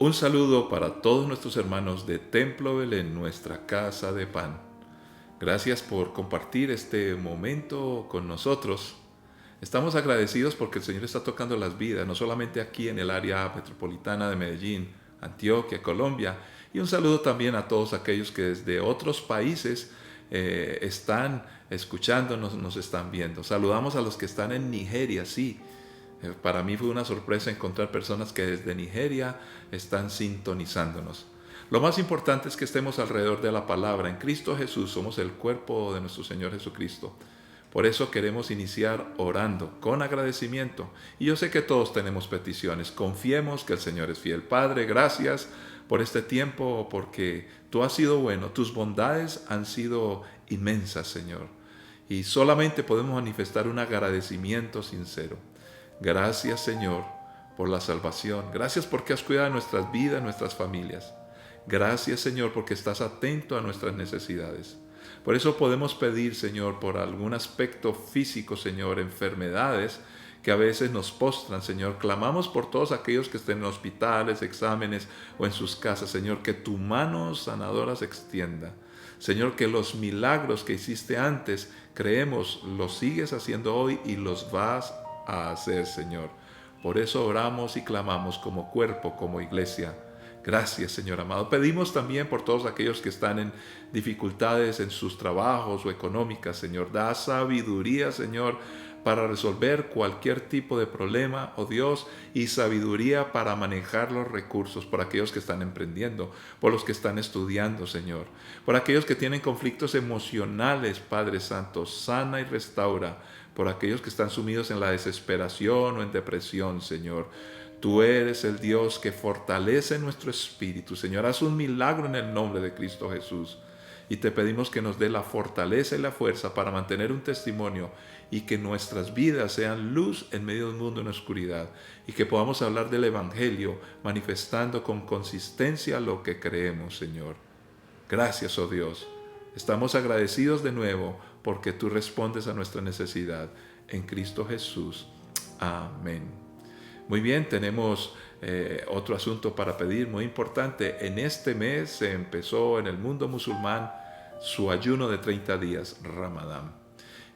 Un saludo para todos nuestros hermanos de Templo Belén, nuestra casa de pan. Gracias por compartir este momento con nosotros. Estamos agradecidos porque el Señor está tocando las vidas, no solamente aquí en el área metropolitana de Medellín, Antioquia, Colombia, y un saludo también a todos aquellos que desde otros países están escuchándonos, nos están viendo. Saludamos a los que están en Nigeria, sí. Para mí fue una sorpresa encontrar personas que desde Nigeria están sintonizándonos. Lo más importante es que estemos alrededor de la palabra. En Cristo Jesús somos el cuerpo de nuestro Señor Jesucristo. Por eso queremos iniciar orando con agradecimiento. Y yo sé que todos tenemos peticiones. Confiemos que el Señor es fiel. Padre, gracias por este tiempo, porque tú has sido bueno. Tus bondades han sido inmensas, Señor. Y solamente podemos manifestar un agradecimiento sincero. Gracias, Señor, por la salvación. Gracias porque has cuidado de nuestras vidas, nuestras familias. Gracias, Señor, porque estás atento a nuestras necesidades. Por eso podemos pedir, Señor, por algún aspecto físico, Señor, enfermedades que a veces nos postran, Señor. Clamamos por todos aquellos que estén en hospitales, exámenes o en sus casas, Señor, que tu mano sanadora se extienda. Señor, que los milagros que hiciste antes, creemos, los sigues haciendo hoy y los vas a hacer, Señor. Por eso oramos y clamamos como cuerpo, como iglesia. Gracias, Señor amado. Pedimos también por todos aquellos que están en dificultades en sus trabajos o económicas, Señor. Da sabiduría, Señor, para resolver cualquier tipo de problema, oh Dios, y sabiduría para manejar los recursos por aquellos que están emprendiendo, por los que están estudiando, Señor, por aquellos que tienen conflictos emocionales, Padre Santo, sana y restaura, por aquellos que están sumidos en la desesperación o en depresión, Señor. Tú eres el Dios que fortalece nuestro espíritu. Señor, haz un milagro en el nombre de Cristo Jesús. Y te pedimos que nos dé la fortaleza y la fuerza para mantener un testimonio y que nuestras vidas sean luz en medio de un mundo en oscuridad y que podamos hablar del Evangelio manifestando con consistencia lo que creemos, Señor. Gracias, oh Dios. Estamos agradecidos de nuevo porque tú respondes a nuestra necesidad. En Cristo Jesús. Amén. Muy bien, tenemos otro asunto para pedir muy importante. En este mes se empezó en el mundo musulmán su ayuno de 30 días, Ramadán.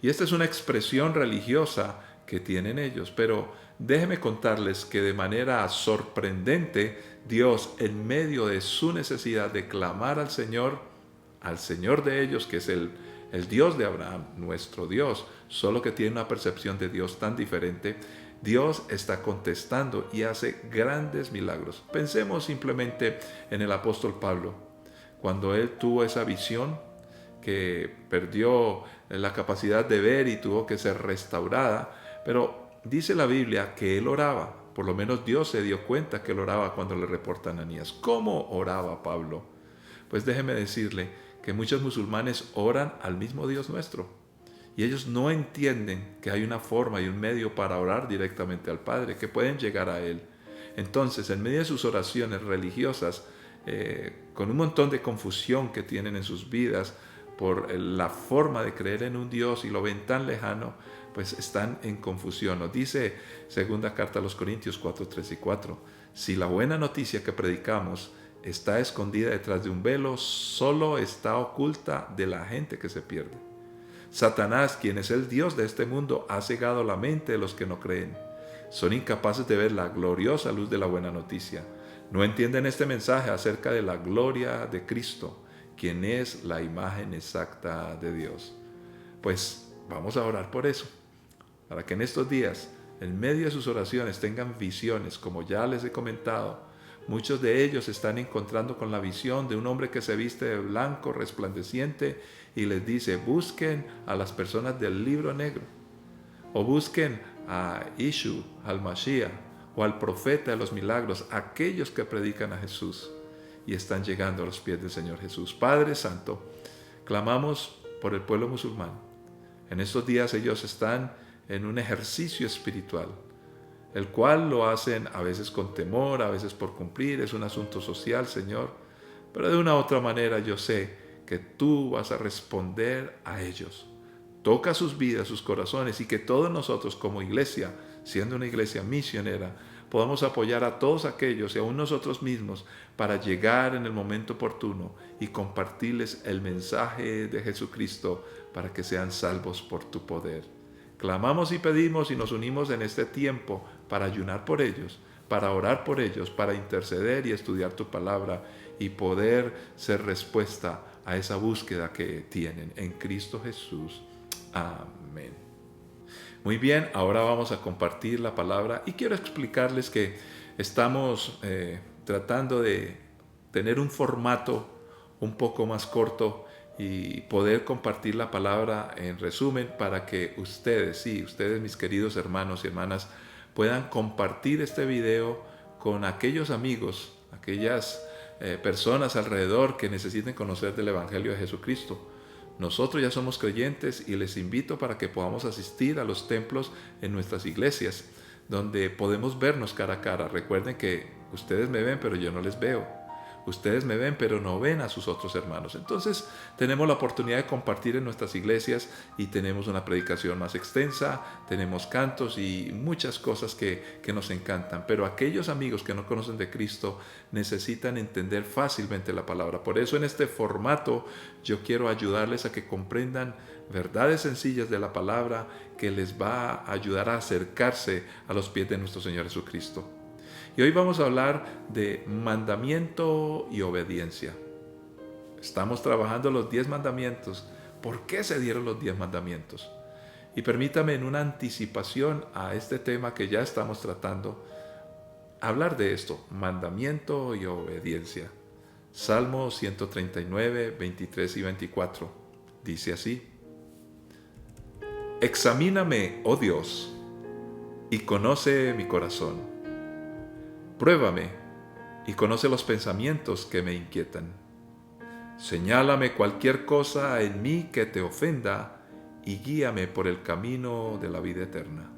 Y esta es una expresión religiosa que tienen ellos, pero déjenme contarles que de manera sorprendente Dios, en medio de su necesidad de clamar al Señor de ellos, que es el Dios de Abraham, nuestro Dios, solo que tiene una percepción de Dios tan diferente, Dios está contestando y hace grandes milagros. Pensemos simplemente en el apóstol Pablo, cuando él tuvo esa visión que perdió la capacidad de ver y tuvo que ser restaurada, pero dice la Biblia que él oraba, por lo menos Dios se dio cuenta que él oraba cuando le reporta a Ananías. ¿Cómo oraba Pablo? Pues déjeme decirle que muchos musulmanes oran al mismo Dios nuestro. Y ellos no entienden que hay una forma y un medio para orar directamente al Padre, que pueden llegar a Él. Entonces, en medio de sus oraciones religiosas, con un montón de confusión que tienen en sus vidas por la forma de creer en un Dios y lo ven tan lejano, pues están en confusión. Nos dice segunda carta a los Corintios 4, 3 y 4, si la buena noticia que predicamos está escondida detrás de un velo, solo está oculta de la gente que se pierde. Satanás, quien es el Dios de este mundo, ha cegado la mente de los que no creen. Son incapaces de ver la gloriosa luz de la buena noticia. No entienden este mensaje acerca de la gloria de Cristo, quien es la imagen exacta de Dios. Pues vamos a orar por eso, para que en estos días, en medio de sus oraciones, tengan visiones, como ya les he comentado. Muchos de ellos están encontrando con la visión de un hombre que se viste de blanco, resplandeciente, y les dice, busquen a las personas del libro negro, o busquen a Ishu, al Mashiach, o al profeta de los milagros, aquellos que predican a Jesús, y están llegando a los pies del Señor Jesús. Padre Santo, clamamos por el pueblo musulmán. En estos días ellos están en un ejercicio espiritual, el cual lo hacen a veces con temor, a veces por cumplir, es un asunto social, Señor, pero de una u otra manera yo sé que tú vas a responder a ellos. Toca sus vidas, sus corazones, y que todos nosotros como iglesia, siendo una iglesia misionera, podamos apoyar a todos aquellos y aún nosotros mismos para llegar en el momento oportuno y compartirles el mensaje de Jesucristo para que sean salvos por tu poder. Clamamos y pedimos y nos unimos en este tiempo para ayunar por ellos, para orar por ellos, para interceder y estudiar tu palabra y poder ser respuesta a esa búsqueda que tienen en Cristo Jesús. Amén. Muy bien, ahora vamos a compartir la palabra y quiero explicarles que estamos tratando de tener un formato un poco más corto y poder compartir la palabra en resumen para que ustedes, mis queridos hermanos y hermanas, puedan compartir este video con aquellos amigos, aquellas personas alrededor que necesiten conocer del Evangelio de Jesucristo. Nosotros ya somos creyentes y les invito para que podamos asistir a los templos en nuestras iglesias, donde podemos vernos cara a cara. Recuerden que ustedes me ven, pero yo no les veo. Ustedes me ven, pero no ven a sus otros hermanos. Entonces, tenemos la oportunidad de compartir en nuestras iglesias y tenemos una predicación más extensa, tenemos cantos y muchas cosas que nos encantan. Pero aquellos amigos que no conocen de Cristo necesitan entender fácilmente la palabra. Por eso, en este formato, yo quiero ayudarles a que comprendan verdades sencillas de la palabra que les va a ayudar a acercarse a los pies de nuestro Señor Jesucristo. Y hoy vamos a hablar de mandamiento y obediencia. Estamos trabajando los 10 mandamientos. ¿Por qué se dieron los 10 mandamientos? Y permítame, en una anticipación a este tema que ya estamos tratando, hablar de esto, mandamiento y obediencia. Salmo 139, 23 y 24. Dice así: Examíname, oh Dios, y conoce mi corazón. Pruébame y conoce los pensamientos que me inquietan. Señálame cualquier cosa en mí que te ofenda y guíame por el camino de la vida eterna.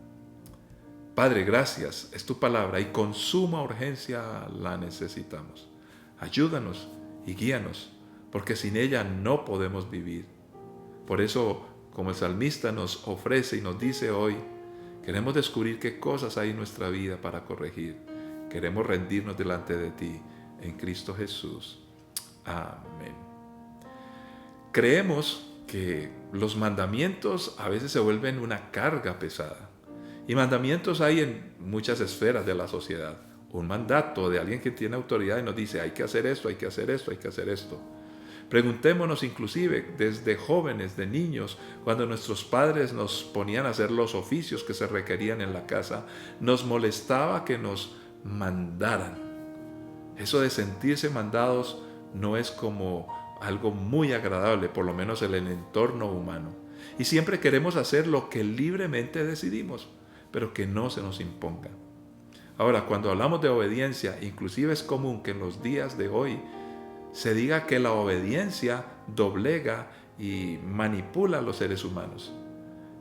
Padre, gracias, es tu palabra y con suma urgencia la necesitamos. Ayúdanos y guíanos, porque sin ella no podemos vivir. Por eso, como el salmista nos ofrece y nos dice hoy, queremos descubrir qué cosas hay en nuestra vida para corregir. Queremos rendirnos delante de ti, en Cristo Jesús. Amén. Creemos que los mandamientos a veces se vuelven una carga pesada. Y mandamientos hay en muchas esferas de la sociedad. Un mandato de alguien que tiene autoridad y nos dice, hay que hacer esto, hay que hacer esto, hay que hacer esto. Preguntémonos inclusive desde jóvenes, de niños, cuando nuestros padres nos ponían a hacer los oficios que se requerían en la casa, nos molestaba que nos mandaran. Eso de sentirse mandados no es como algo muy agradable, por lo menos en el entorno humano. Y siempre queremos hacer lo que libremente decidimos, pero que no se nos imponga. Ahora, cuando hablamos de obediencia, inclusive es común que en los días de hoy se diga que la obediencia doblega y manipula a los seres humanos.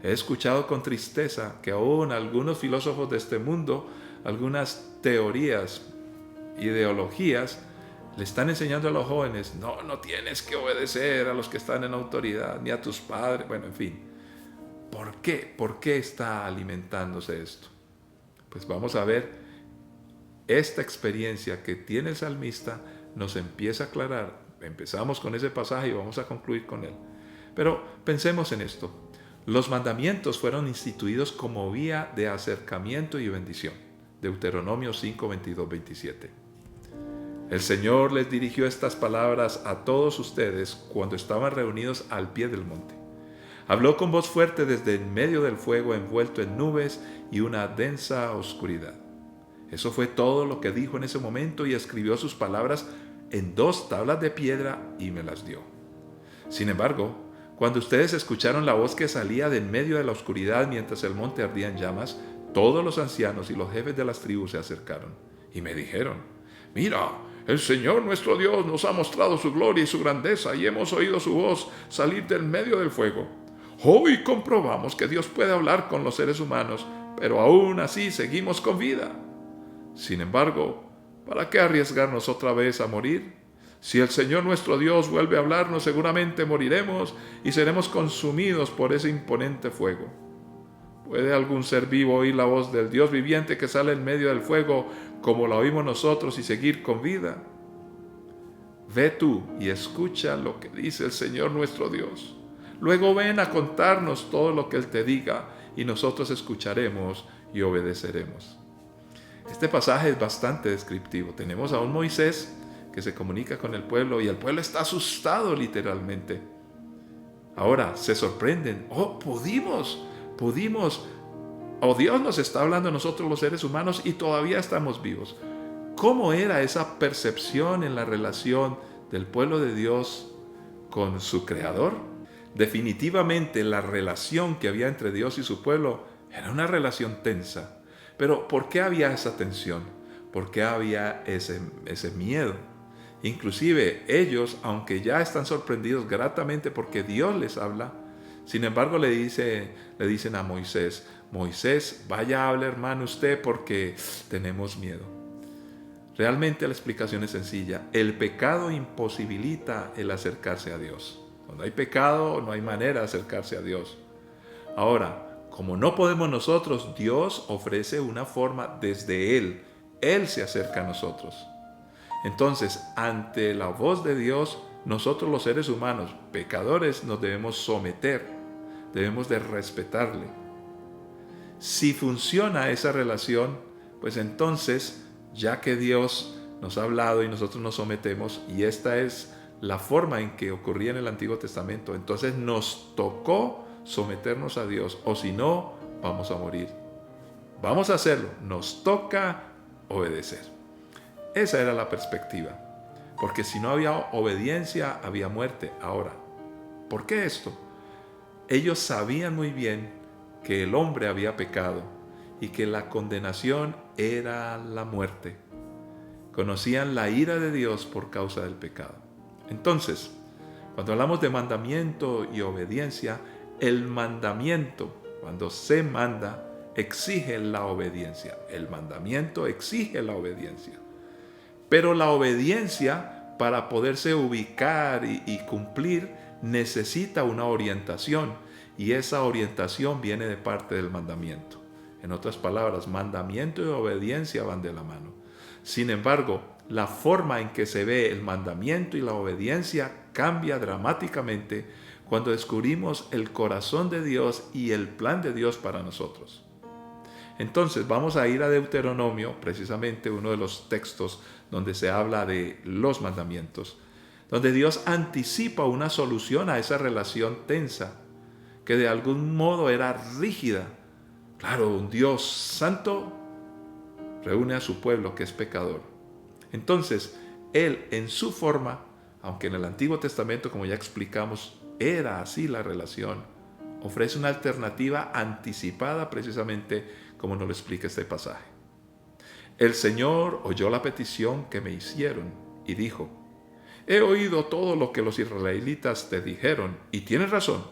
He escuchado con tristeza que aún algunos filósofos de este mundo, algunas teorías, ideologías, le están enseñando a los jóvenes, no tienes que obedecer a los que están en autoridad, ni a tus padres, bueno, en fin. ¿Por qué? ¿Por qué está alimentándose esto? Pues vamos a ver, esta experiencia que tiene el salmista nos empieza a aclarar. Empezamos con ese pasaje y vamos a concluir con él. Pero pensemos en esto. Los mandamientos fueron instituidos como vía de acercamiento y bendición. Deuteronomio 5, 22, 27. El Señor les dirigió estas palabras a todos ustedes cuando estaban reunidos al pie del monte. Habló con voz fuerte desde en medio del fuego envuelto en nubes y una densa oscuridad. Eso fue todo lo que dijo en ese momento y escribió sus palabras en 2 tablas de piedra y me las dio. Sin embargo, cuando ustedes escucharon la voz que salía de en medio de la oscuridad mientras el monte ardía en llamas, todos los ancianos y los jefes de las tribus se acercaron y me dijeron, mira, el Señor nuestro Dios nos ha mostrado su gloria y su grandeza y hemos oído su voz salir del medio del fuego. Hoy comprobamos que Dios puede hablar con los seres humanos, pero aún así seguimos con vida. Sin embargo, ¿para qué arriesgarnos otra vez a morir? Si el Señor nuestro Dios vuelve a hablarnos, seguramente moriremos y seremos consumidos por ese imponente fuego. ¿Puede algún ser vivo oír la voz del Dios viviente que sale en medio del fuego como la oímos nosotros y seguir con vida? Ve tú y escucha lo que dice el Señor nuestro Dios. Luego ven a contarnos todo lo que Él te diga y nosotros escucharemos y obedeceremos. Este pasaje es bastante descriptivo. Tenemos a un Moisés que se comunica con el pueblo y el pueblo está asustado literalmente. Ahora se sorprenden. Pudimos. Dios nos está hablando a nosotros los seres humanos y todavía estamos vivos. ¿Cómo era esa percepción en la relación del pueblo de Dios con su Creador? Definitivamente la relación que había entre Dios y su pueblo era una relación tensa. Pero ¿por qué había esa tensión? ¿Por qué había ese miedo? Inclusive ellos, aunque ya están sorprendidos gratamente porque Dios les habla, sin embargo le dicen a Moisés, Moisés, vaya, hable hermano usted porque tenemos miedo. Realmente la explicación es sencilla. El pecado imposibilita el acercarse a Dios. Cuando hay pecado no hay manera de acercarse a Dios. Ahora, como no podemos nosotros, Dios ofrece una forma desde Él. Él se acerca a nosotros. Entonces, ante la voz de Dios, nosotros los seres humanos, pecadores, nos debemos someter, debemos de respetarle. Si funciona esa relación, pues entonces, ya que Dios nos ha hablado y nosotros nos sometemos, y esta es la forma en que ocurría en el Antiguo Testamento, entonces nos tocó someternos a Dios, o si no, vamos a morir. Vamos a hacerlo, nos toca obedecer. Esa era la perspectiva, porque si no había obediencia, había muerte. Ahora, ¿por qué esto? Ellos sabían muy bien que el hombre había pecado y que la condenación era la muerte. Conocían la ira de Dios por causa del pecado. Entonces, cuando hablamos de mandamiento y obediencia, el mandamiento, cuando se manda, exige la obediencia. El mandamiento exige la obediencia. Pero la obediencia, para poderse ubicar y cumplir, necesita una orientación. Y esa orientación viene de parte del mandamiento. En otras palabras, mandamiento y obediencia van de la mano. Sin embargo, la forma en que se ve el mandamiento y la obediencia cambia dramáticamente cuando descubrimos el corazón de Dios y el plan de Dios para nosotros. Entonces vamos a ir a Deuteronomio, precisamente uno de los textos donde se habla de los mandamientos, donde Dios anticipa una solución a esa relación tensa, que de algún modo era rígida. Claro, un Dios santo reúne a su pueblo que es pecador. Entonces, Él en su forma, aunque en el Antiguo Testamento, como ya explicamos, era así la relación, ofrece una alternativa anticipada precisamente como nos lo explica este pasaje. El Señor oyó la petición que me hicieron y dijo, he oído todo lo que los israelitas te dijeron y tienes razón.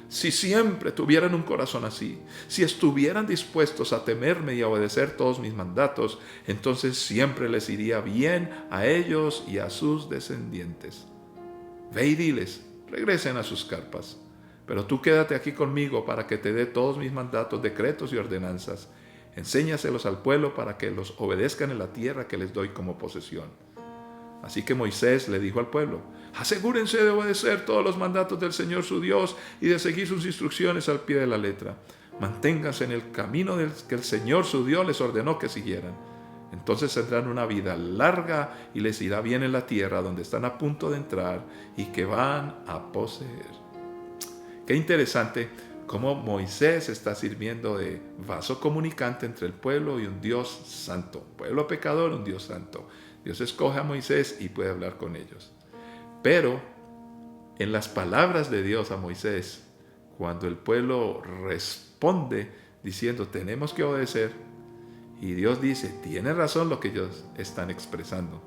Si siempre tuvieran un corazón así, si estuvieran dispuestos a temerme y a obedecer todos mis mandatos, entonces siempre les iría bien a ellos y a sus descendientes. Ve y diles, regresen a sus carpas, pero tú quédate aquí conmigo para que te dé todos mis mandatos, decretos y ordenanzas. Enséñaselos al pueblo para que los obedezcan en la tierra que les doy como posesión. Así que Moisés le dijo al pueblo, asegúrense de obedecer todos los mandatos del Señor su Dios y de seguir sus instrucciones al pie de la letra. Manténganse en el camino que el Señor su Dios les ordenó que siguieran. Entonces tendrán una vida larga y les irá bien en la tierra donde están a punto de entrar y que van a poseer. Qué interesante cómo Moisés está sirviendo de vaso comunicante entre el pueblo y un Dios santo. Pueblo pecador, un Dios santo. Dios escoge a Moisés y puede hablar con ellos. Pero en las palabras de Dios a Moisés, cuando el pueblo responde diciendo tenemos que obedecer, y Dios dice, tiene razón lo que ellos están expresando.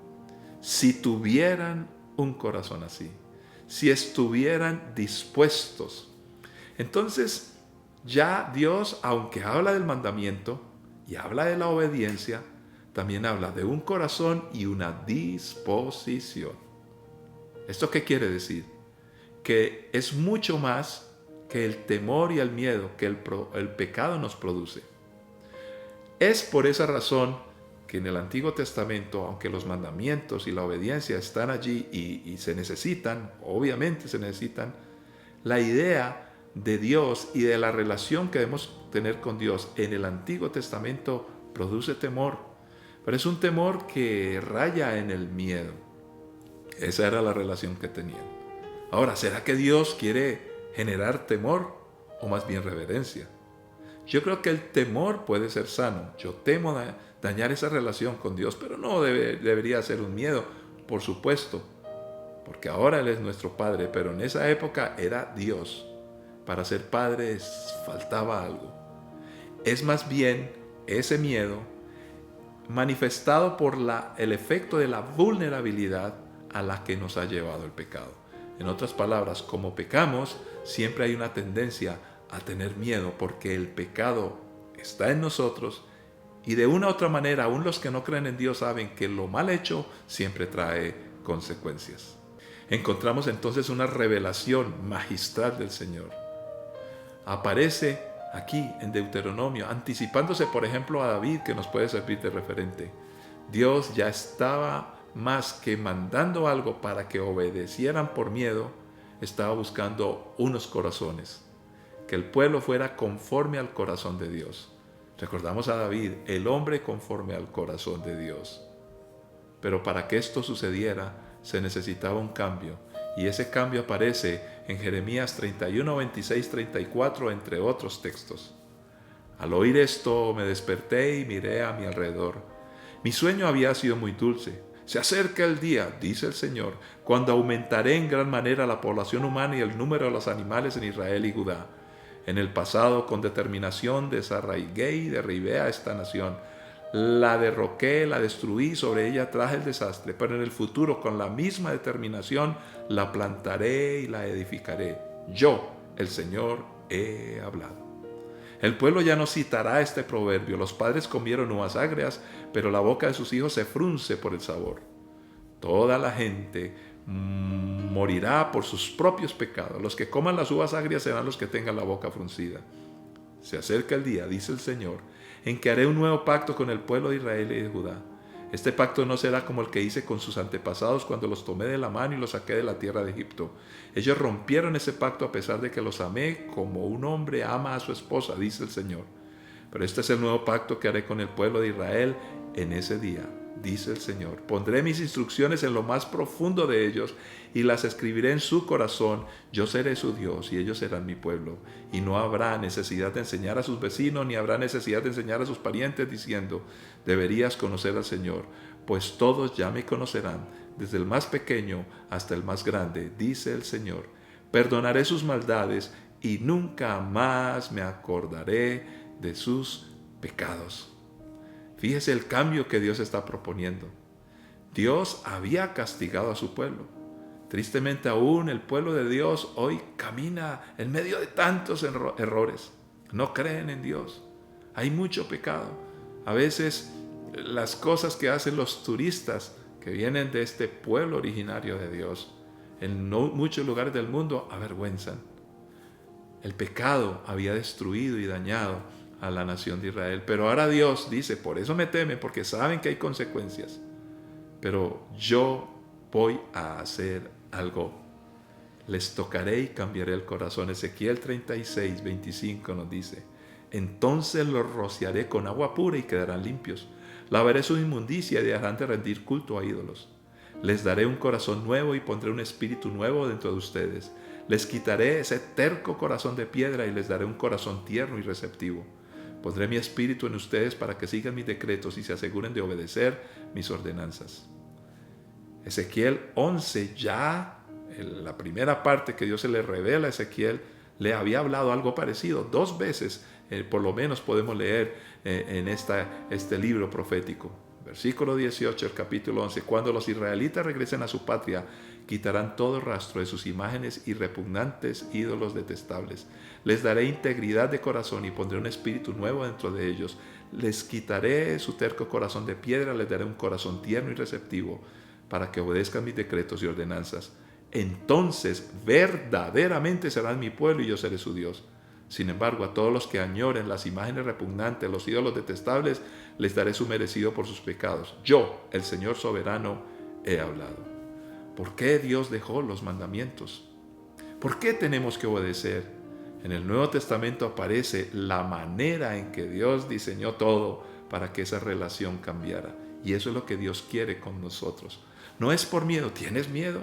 Si tuvieran un corazón así, si estuvieran dispuestos, entonces ya Dios, aunque habla del mandamiento y habla de la obediencia, también habla de un corazón y una disposición. ¿Esto qué quiere decir? Que es mucho más que el temor y el miedo que el pecado nos produce. Es por esa razón que en el Antiguo Testamento, aunque los mandamientos y la obediencia están allí y se necesitan, obviamente se necesitan, la idea de Dios y de la relación que debemos tener con Dios en el Antiguo Testamento produce temor, pero es un temor que raya en el miedo. Esa era la relación que tenían. Ahora, ¿será que Dios quiere generar temor o más bien reverencia? Yo creo que el temor puede ser sano. Yo temo dañar esa relación con Dios, pero no debería ser un miedo, por supuesto, porque ahora Él es nuestro Padre, pero en esa época era Dios. Para ser padres faltaba algo. Es más bien ese miedo manifestado por el efecto de la vulnerabilidad a la que nos ha llevado el pecado. En otras palabras, como pecamos, siempre hay una tendencia a tener miedo porque el pecado está en nosotros y de una u otra manera, aún los que no creen en Dios saben que lo mal hecho siempre trae consecuencias. Encontramos entonces una revelación magistral del Señor. Aparece aquí en Deuteronomio, anticipándose por ejemplo a David, que nos puede servir de referente. Dios ya estaba más que mandando algo para que obedecieran por miedo, estaba buscando unos corazones, que el pueblo fuera conforme al corazón de Dios. Recordamos a David, el hombre conforme al corazón de Dios. Pero para que esto sucediera, se necesitaba un cambio, y ese cambio aparece en Jeremías 31, 26, 34, entre otros textos. Al oír esto me desperté y miré a mi alrededor. Mi sueño había sido muy dulce. Se acerca el día, dice el Señor, cuando aumentaré en gran manera la población humana y el número de los animales en Israel y Judá. En el pasado, con determinación, desarraigué y derribé a esta nación. La derroqué, la destruí, sobre ella traje el desastre, pero en el futuro, con la misma determinación, la plantaré y la edificaré. Yo, el Señor, he hablado. El pueblo ya no citará este proverbio. Los padres comieron uvas agrias, pero la boca de sus hijos se frunce por el sabor. Toda la gente morirá por sus propios pecados. Los que coman las uvas agrias serán los que tengan la boca fruncida. Se acerca el día, dice el Señor, en que haré un nuevo pacto con el pueblo de Israel y de Judá. Este pacto no será como el que hice con sus antepasados cuando los tomé de la mano y los saqué de la tierra de Egipto. Ellos rompieron ese pacto a pesar de que los amé como un hombre ama a su esposa, dice el Señor. Pero este es el nuevo pacto que haré con el pueblo de Israel en ese día, dice el Señor. Pondré mis instrucciones en lo más profundo de ellos y las escribiré en su corazón. Yo seré su Dios y ellos serán mi pueblo. Y no habrá necesidad de enseñar a sus vecinos, ni habrá necesidad de enseñar a sus parientes diciendo, deberías conocer al Señor, pues todos ya me conocerán, desde el más pequeño hasta el más grande, dice el Señor. Perdonaré sus maldades y nunca más me acordaré de sus pecados. Fíjese el cambio que Dios está proponiendo. Dios había castigado a su pueblo. Tristemente aún el pueblo de Dios hoy camina en medio de tantos errores. No creen en Dios. Hay mucho pecado. A veces las cosas que hacen los turistas que vienen de este pueblo originario de Dios en muchos lugares del mundo avergüenzan. El pecado había destruido y dañado a la nación de Israel. Pero ahora Dios dice, por eso me temen, porque saben que hay consecuencias. Pero yo voy a hacer algo. Les tocaré y cambiaré el corazón. Ezequiel 36, 25 nos dice, entonces los rociaré con agua pura y quedarán limpios. Lavaré su inmundicia y dejarán de rendir culto a ídolos. Les daré un corazón nuevo y pondré un espíritu nuevo dentro de ustedes. Les quitaré ese terco corazón de piedra y les daré un corazón tierno y receptivo. Pondré mi espíritu en ustedes para que sigan mis decretos y se aseguren de obedecer mis ordenanzas. Ezequiel 11, ya en la primera parte que Dios se le revela a Ezequiel, le había hablado algo parecido. 2 veces, por lo menos podemos leer en este libro profético. Versículo 18, el capítulo 11. Cuando los israelitas regresen a su patria, quitarán todo rastro de sus imágenes y repugnantes ídolos detestables. Les daré integridad de corazón y pondré un espíritu nuevo dentro de ellos. Les quitaré su terco corazón de piedra, les daré un corazón tierno y receptivo para que obedezcan mis decretos y ordenanzas. Entonces verdaderamente serán mi pueblo y yo seré su Dios. Sin embargo, a todos los que añoren las imágenes repugnantes, los ídolos detestables, les daré su merecido por sus pecados. Yo, el Señor soberano, he hablado. ¿Por qué Dios dejó los mandamientos? ¿Por qué tenemos que obedecer? En el Nuevo Testamento aparece la manera en que Dios diseñó todo para que esa relación cambiara. Y eso es lo que Dios quiere con nosotros. No es por miedo. ¿Tienes miedo?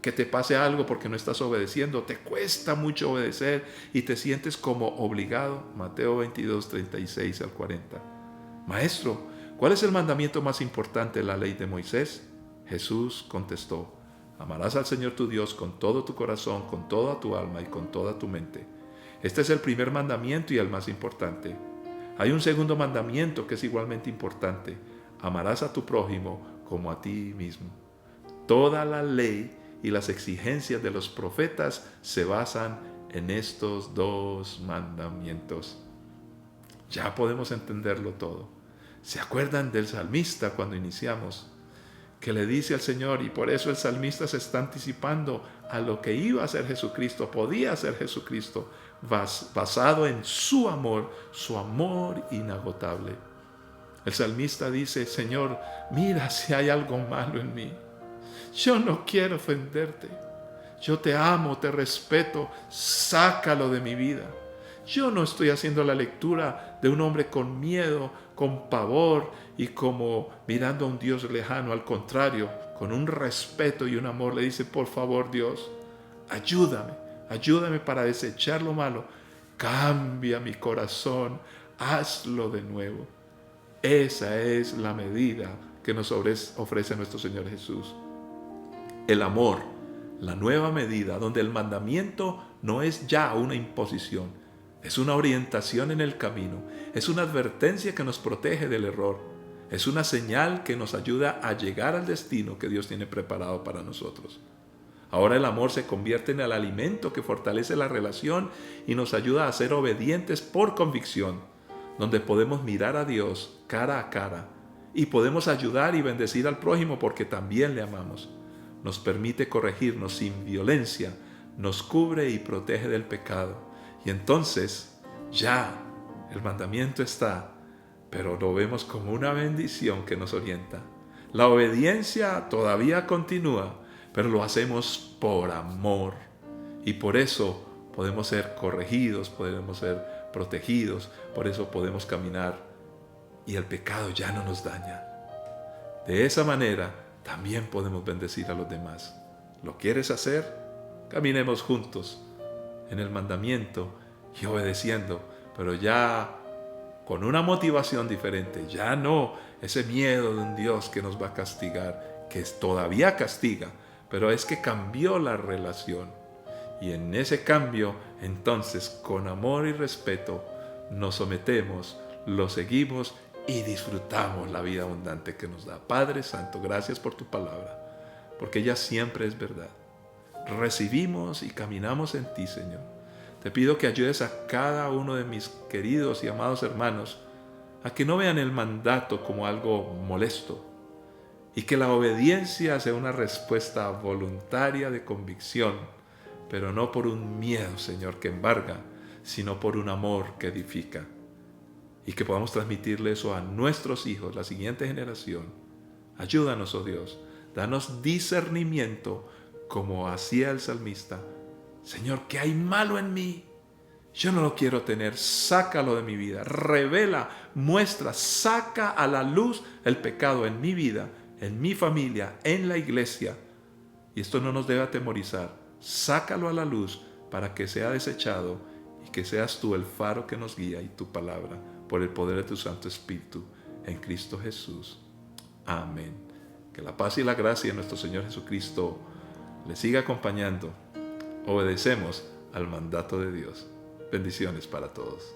Que te pase algo porque no estás obedeciendo, te cuesta mucho obedecer y te sientes como obligado. Mateo 22, 36 al 40. Maestro, ¿cuál es el mandamiento más importante de la ley de Moisés? Jesús contestó, amarás al Señor tu Dios con todo tu corazón, con toda tu alma y con toda tu mente. Este es el primer mandamiento y el más importante. Hay un segundo mandamiento que es igualmente importante. Amarás a tu prójimo como a ti mismo. Toda la ley y las exigencias de los profetas se basan en estos dos mandamientos. Ya podemos entenderlo todo. ¿Se acuerdan del salmista cuando iniciamos? Que le dice al Señor, y por eso el salmista se está anticipando a lo que iba a ser Jesucristo, podía ser Jesucristo, basado en su amor inagotable. El salmista dice, Señor, mira si hay algo malo en mí. Yo no quiero ofenderte. Yo te amo, te respeto, sácalo de mi vida. Yo no estoy haciendo la lectura de un hombre con miedo, con pavor y como mirando a un Dios lejano. Al contrario, con un respeto y un amor le dice, por favor Dios, ayúdame para desechar lo malo. Cambia mi corazón, hazlo de nuevo. Esa es la medida que nos ofrece nuestro Señor Jesús. El amor, la nueva medida, donde el mandamiento no es ya una imposición, es una orientación en el camino, es una advertencia que nos protege del error, es una señal que nos ayuda a llegar al destino que Dios tiene preparado para nosotros. Ahora el amor se convierte en el alimento que fortalece la relación y nos ayuda a ser obedientes por convicción, donde podemos mirar a Dios cara a cara y podemos ayudar y bendecir al prójimo porque también le amamos. Nos permite corregirnos sin violencia, nos cubre y protege del pecado. Y entonces ya el mandamiento está, pero lo vemos como una bendición que nos orienta. La obediencia todavía continúa, pero lo hacemos por amor. Y por eso podemos ser corregidos, podemos ser protegidos, por eso podemos caminar y el pecado ya no nos daña. De esa manera también podemos bendecir a los demás. ¿Lo quieres hacer? Caminemos juntos en el mandamiento y obedeciendo, pero ya con una motivación diferente. Ya no ese miedo de un Dios que nos va a castigar, que todavía castiga, pero es que cambió la relación. Y en ese cambio, entonces, con amor y respeto, nos sometemos, lo seguimos y disfrutamos la vida abundante que nos da. Padre Santo, gracias por tu palabra, porque ella siempre es verdad. Recibimos y caminamos en ti, Señor. Te pido que ayudes a cada uno de mis queridos y amados hermanos a que no vean el mandato como algo molesto y que la obediencia sea una respuesta voluntaria de convicción, pero no por un miedo, Señor, que embarga, sino por un amor que edifica. Y que podamos transmitirle eso a nuestros hijos, la siguiente generación. Ayúdanos, oh Dios, danos discernimiento como hacía el salmista. Señor, ¿qué hay malo en mí? Yo no lo quiero tener, sácalo de mi vida, revela, muestra, saca a la luz el pecado en mi vida, en mi familia, en la iglesia. Y esto no nos debe atemorizar, sácalo a la luz para que sea desechado y que seas tú el faro que nos guía y tu palabra, por el poder de tu Santo Espíritu, en Cristo Jesús. Amén. Que la paz y la gracia de nuestro Señor Jesucristo le siga acompañando. Obedecemos al mandato de Dios. Bendiciones para todos.